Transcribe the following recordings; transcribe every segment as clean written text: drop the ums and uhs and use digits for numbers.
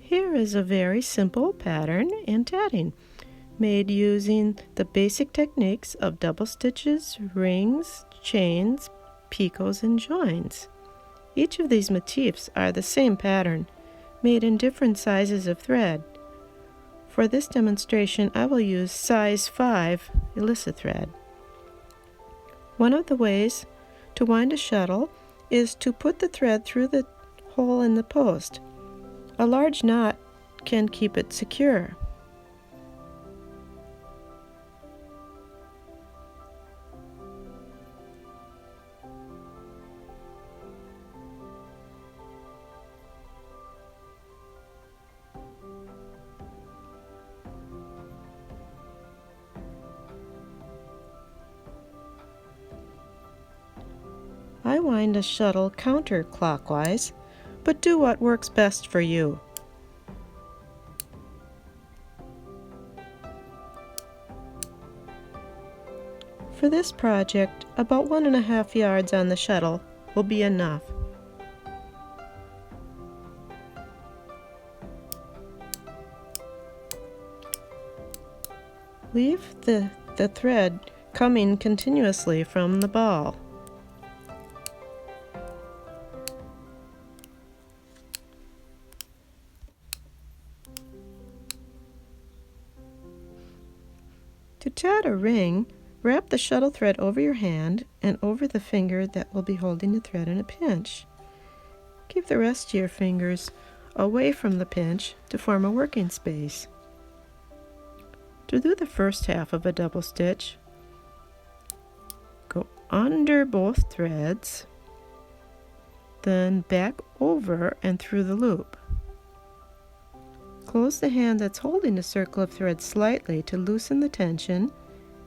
Here is a very simple pattern in tatting, made using the basic techniques of double stitches, rings, chains, picots, and joins. Each of these motifs are the same pattern, made in different sizes of thread. For this demonstration, I will use size 5 Elisa thread. One of the ways to wind a shuttle is to put the thread through the hole in the post. A large knot can keep it secure. I wind a shuttle counterclockwise, but do what works best for you. For this project, about 1.5 yards on the shuttle will be enough. Leave the thread coming continuously from the ball. To tat a ring, wrap the shuttle thread over your hand and over the finger that will be holding the thread in a pinch. Keep the rest of your fingers away from the pinch to form a working space. To do the first half of a double stitch, go under both threads, then back over and through the loop. Close the hand that's holding the circle of thread slightly to loosen the tension,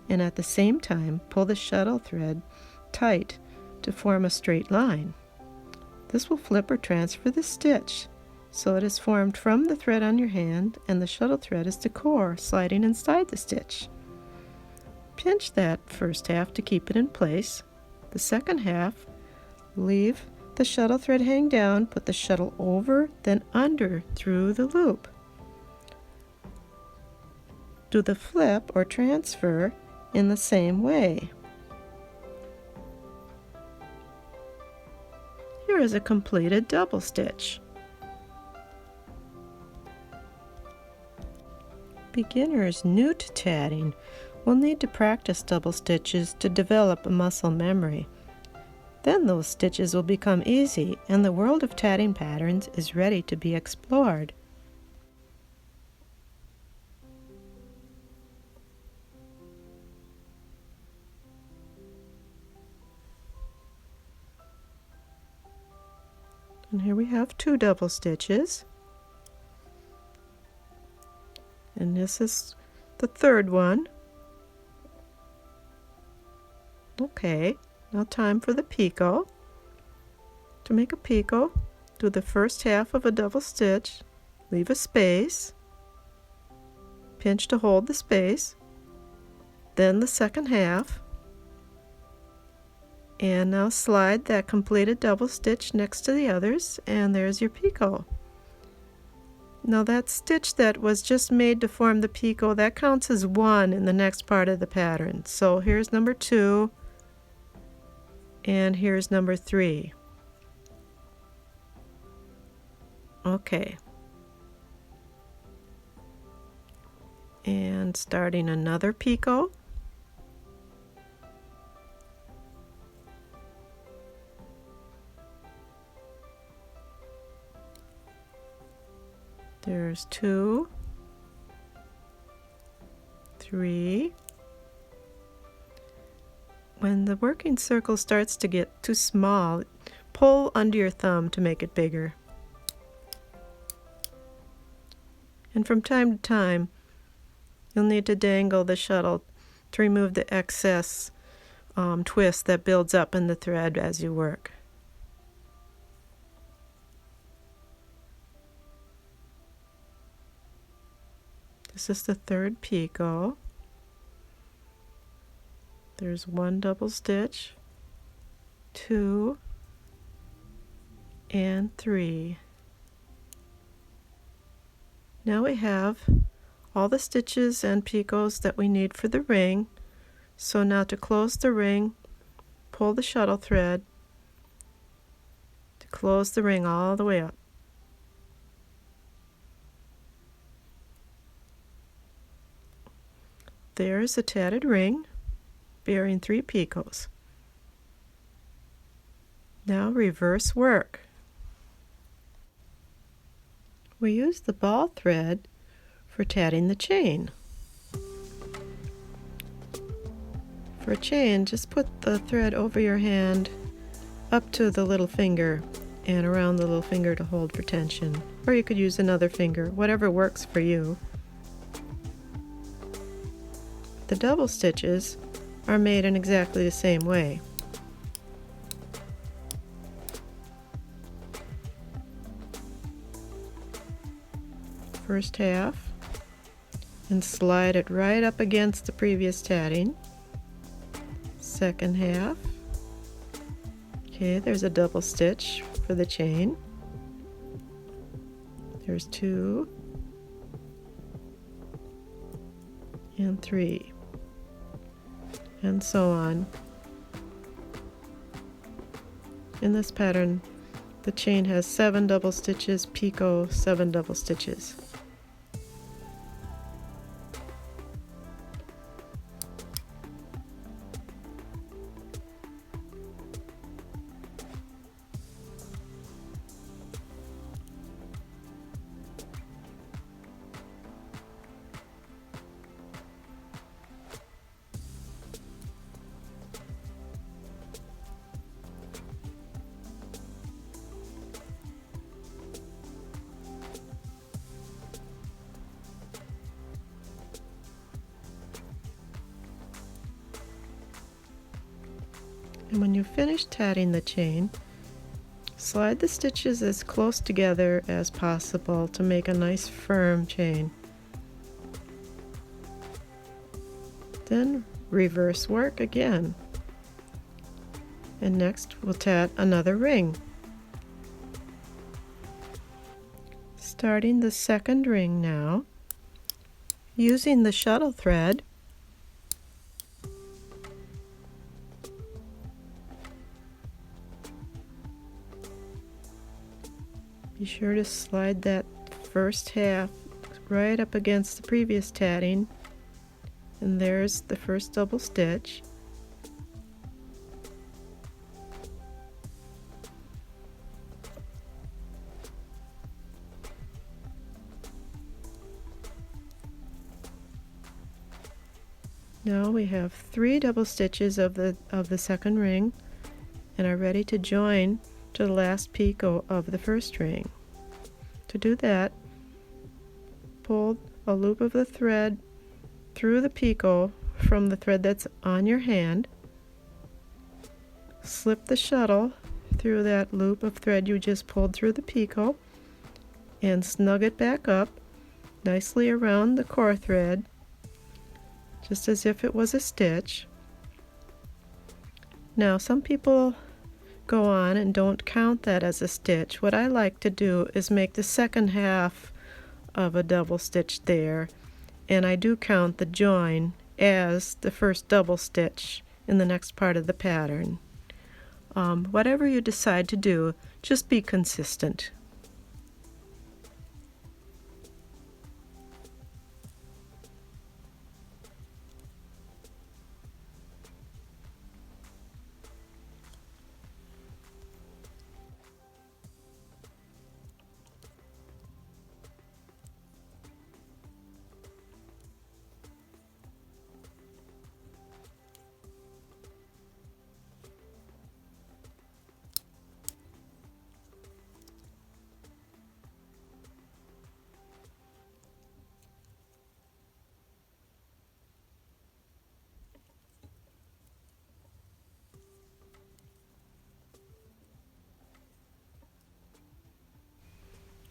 and at the same time pull the shuttle thread tight to form a straight line. This will flip or transfer the stitch so it is formed from the thread on your hand, and the shuttle thread is the core sliding inside the stitch. Pinch that first half to keep it in place. The second half, leave the shuttle thread hang down, put the shuttle over, then under through the loop. Do the flip or transfer in the same way. Here is a completed double stitch. Beginners new to tatting will need to practice double stitches to develop a muscle memory. Then those stitches will become easy and the world of tatting patterns is ready to be explored. And here we have 2 double stitches. And this is the third one. Okay, now time for the picot. To make a picot, do the first half of a double stitch, leave a space, pinch to hold the space, then the second half, and now slide that completed double stitch next to the others, and there's your picot. Now that stitch that was just made to form the picot, that counts as 1 in the next part of the pattern. So here's number 2, and here's number 3. Okay. And starting another picot. There's 2, 3. When the working circle starts to get too small, pull under your thumb to make it bigger. And from time to time, you'll need to dangle the shuttle to remove the excess twist that builds up in the thread as you work. This is the third picot. There's 1 double stitch, 2, and 3. Now we have all the stitches and picots that we need for the ring. So now to close the ring, pull the shuttle thread to close the ring all the way up. There's a tatted ring bearing 3 picots. Now reverse work. We use the ball thread for tatting the chain. For a chain, just put the thread over your hand up to the little finger and around the little finger to hold for tension. Or you could use another finger, whatever works for you. The double stitches are made in exactly the same way. First half, and slide it right up against the previous tatting. Second half. Okay, there's a double stitch for the chain. There's 2 and 3, and so on. In this pattern, the chain has 7 double stitches, picot 7 double stitches. And when you finish tatting the chain, slide the stitches as close together as possible to make a nice firm chain. Then reverse work again. And next we'll tat another ring. Starting the second ring now, using the shuttle thread, be sure to slide that first half right up against the previous tatting, and there's the first double stitch. Now we have 3 double stitches of the second ring and are ready to join to the last picot of the first ring. To do that, pull a loop of the thread through the picot from the thread that's on your hand, slip the shuttle through that loop of thread you just pulled through the picot, and snug it back up nicely around the core thread, just as if it was a stitch. Now some people go on and don't count that as a stitch. What I like to do is make the second half of a double stitch there, and I do count the join as the first double stitch in the next part of the pattern. Whatever you decide to do, just be consistent.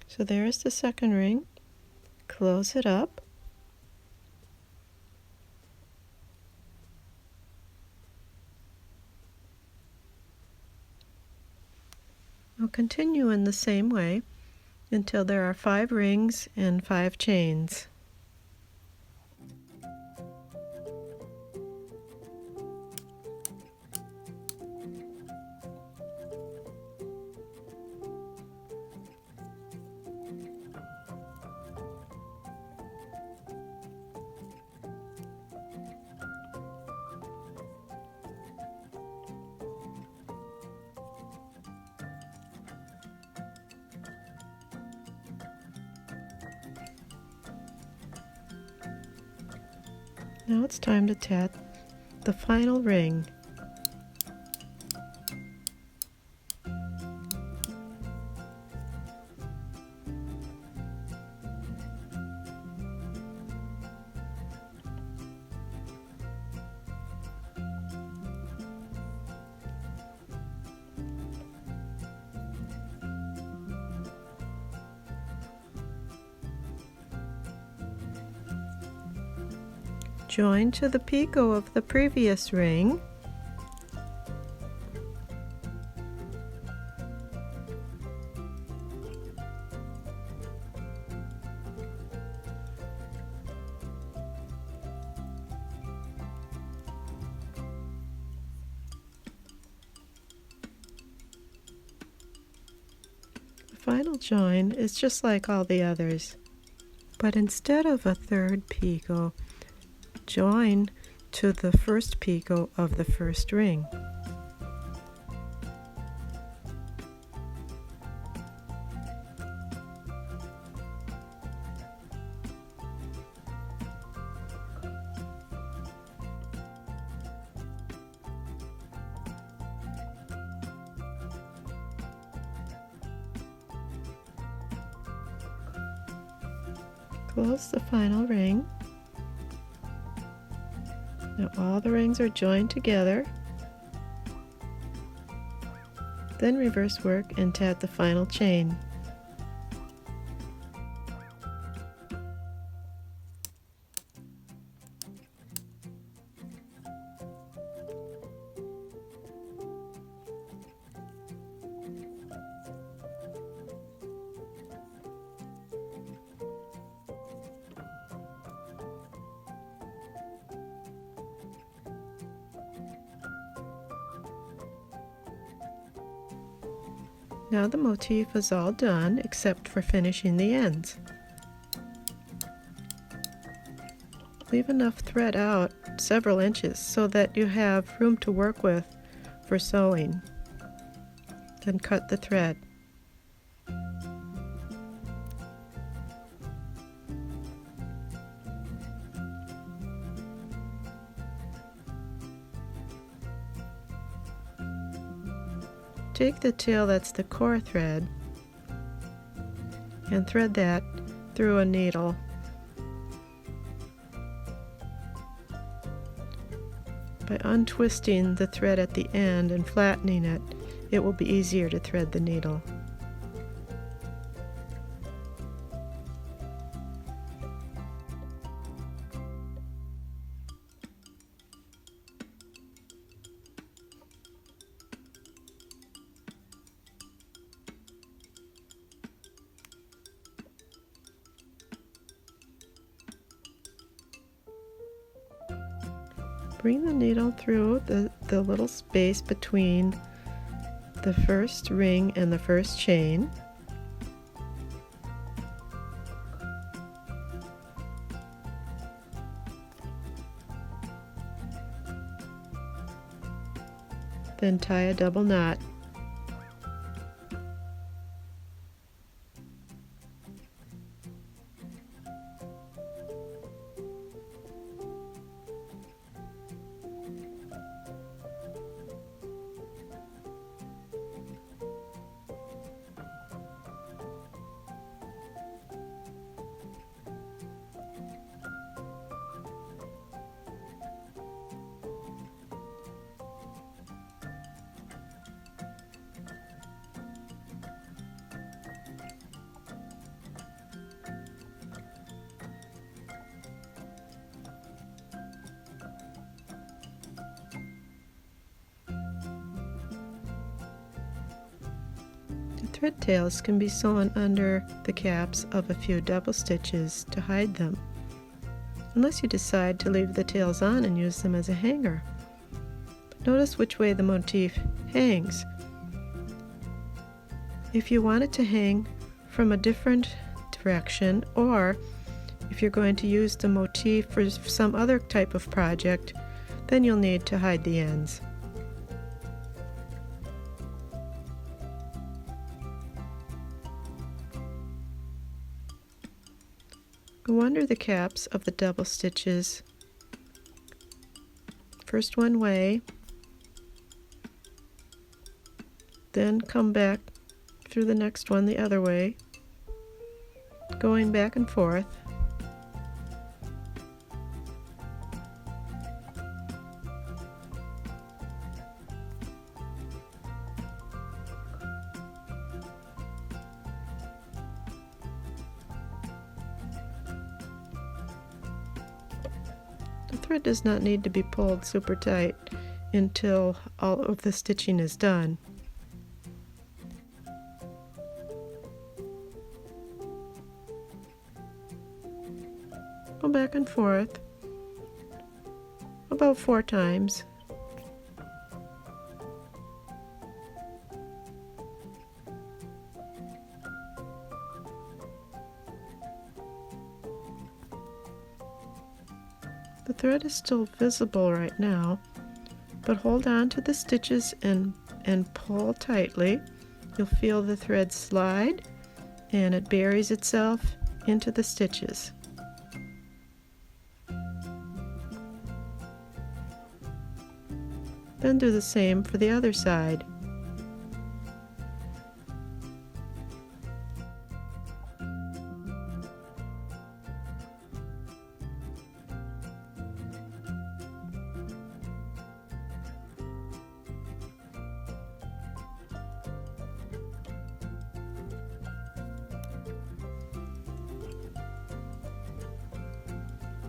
So there's the second ring. Close it up. I'll continue in the same way. until there are 5 rings and 5 chains. Now it's time to tat the final ring. Join to the picot of the previous ring. The final join is just like all the others, but instead of a third picot, join to the first picot of the first ring. Close the final ring. Now all the rings are joined together. Then reverse work and tat the final chain. Now the motif is all done except for finishing the ends. Leave enough thread out several inches so that you have room to work with for sewing. Then cut the thread. Take the tail that's the core thread and thread that through a needle. By untwisting the thread at the end and flattening it, it will be easier to thread the needle. Bring the needle through the little space between the first ring and the first chain. Then tie a double knot. Thread tails can be sewn under the caps of a few double stitches to hide them, unless you decide to leave the tails on and use them as a hanger. Notice which way the motif hangs. If you want it to hang from a different direction, or if you're going to use the motif for some other type of project, then you'll need to hide the ends. Go under the caps of the double stitches, first one way, then come back through the next one the other way, going back and forth. The thread does not need to be pulled super tight until all of the stitching is done. Go back and forth about 4 times. The thread is still visible right now, but hold on to the stitches and pull tightly. You'll feel the thread slide and it buries itself into the stitches. Then do the same for the other side.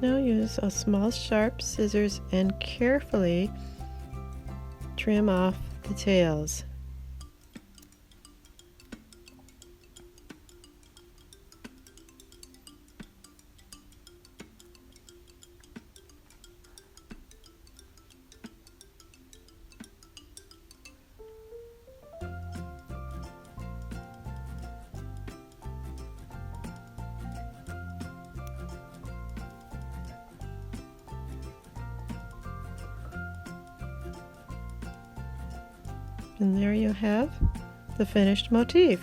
Now use a small sharp scissors and carefully trim off the tails. And there you have the finished motif.